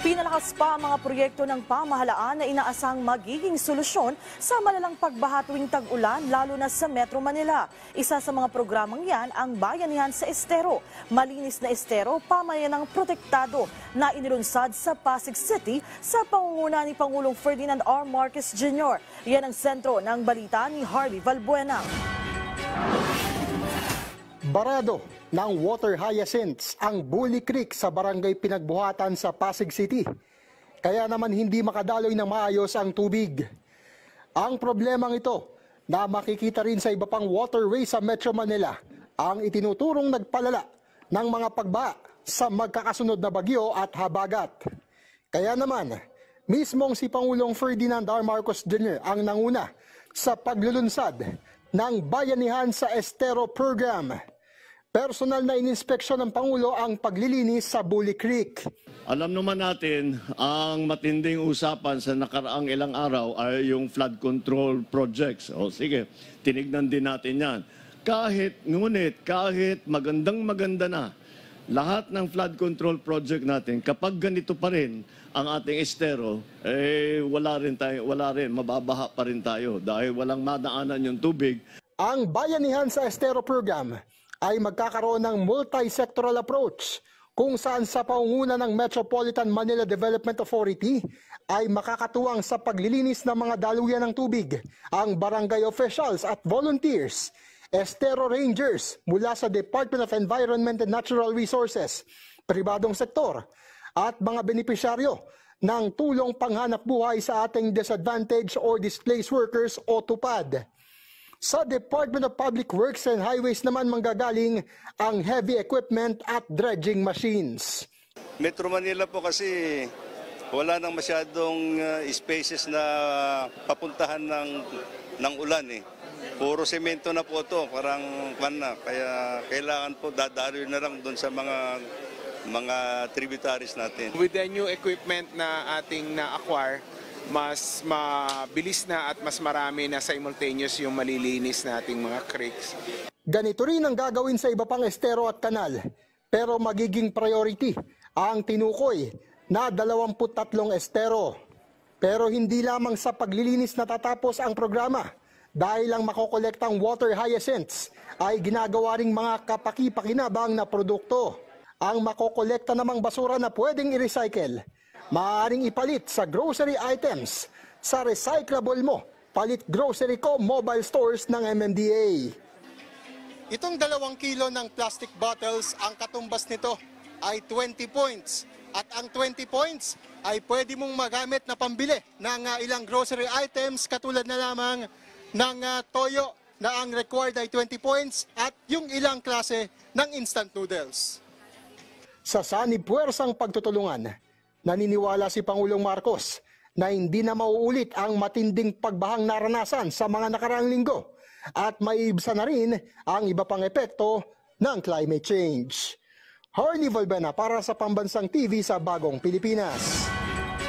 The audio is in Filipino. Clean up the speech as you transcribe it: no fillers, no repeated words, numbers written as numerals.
Pinalakas pa ang mga proyekto ng pamahalaan na inaasang magiging solusyon sa malalang pagbaha tuwing tag-ulan lalo na sa Metro Manila. Isa sa mga programang yan ang Bayanihan sa Estero. Malinis na estero, pamayanang protektado na inilunsad sa Pasig City sa pangunguna ni Pangulong Ferdinand R. Marcos Jr. Yan ang sentro ng balita ni Harvey Valbuena. Barado ng water hyacinths ang Bully Creek sa barangay Pinagbuhatan sa Pasig City. Kaya naman hindi makadaloy ng maayos ang tubig. Ang problemang ito na makikita rin sa iba pang waterway sa Metro Manila ang itinuturong nagpalala ng mga pagbaha sa magkakasunod na bagyo at habagat. Kaya naman, mismong si Pangulong Ferdinand R. Marcos Jr. ang nanguna sa paglulunsad ng Bayanihan sa Estero Program. Personal na ininspeksyon ng Pangulo ang paglilinis sa Bully Creek. Alam naman natin, ang matinding usapan sa nakaraang ilang araw ay yung flood control projects. O sige, tinignan din natin yan. Ngunit kahit maganda na, lahat ng flood control project natin, kapag ganito pa rin ang ating estero, wala rin, mababaha pa rin tayo dahil walang madaanan yung tubig. Ang Bayanihan sa Estero Program ay magkakaroon ng multi-sectoral approach kung saan sa pangunguna ng Metropolitan Manila Development Authority ay makakatuwang sa paglilinis ng mga daluyan ng tubig ang barangay officials at volunteers, Estero Rangers mula sa Department of Environment and Natural Resources, pribadong sektor at mga benepisyaryo ng tulong panghanap buhay sa ating disadvantaged or displaced workers o TUPAD. Sa Department of Public Works and Highways naman manggagaling ang heavy equipment at dredging machines. Metro Manila po kasi wala nang masyadong spaces na papuntahan ng ulan eh. Puro semento na po ito, parang na. Kaya kailangan po dadaloy na lang doon sa mga tributaries natin. With the new equipment na ating na-acquire, mas mabilis na at mas marami na simultaneous yung malilinis nating mga creeks. Ganito rin ang gagawin sa iba pang estero at kanal, pero magiging priority ang tinukoy na 23 estero. Pero hindi lamang sa paglilinis natatapos ang programa dahil ang makokolektang water hyacinths ay ginagawa ring mga kapaki-pakinabang na produkto. Ang makokolekta namang basura na pwedeng i-recycle, maaaring ipalit sa grocery items sa Recyclable Mo, Palit Grocery Co. mobile stores ng MMDA. Itong 2 kilo ng plastic bottles, ang katumbas nito ay 20 points. At ang 20 points ay pwede mong magamit na pambili ng ilang grocery items katulad na lamang ng toyo na ang required ay 20 points at yung ilang klase ng instant noodles. Sa sanib puwersang pagtutulungan, naniniwala si Pangulong Marcos na hindi na mauulit ang matinding pagbahang naranasan sa mga nakaraang linggo at maiibsan na rin ang iba pang epekto ng climate change. Harley Valbuena para sa Pambansang TV sa Bagong Pilipinas.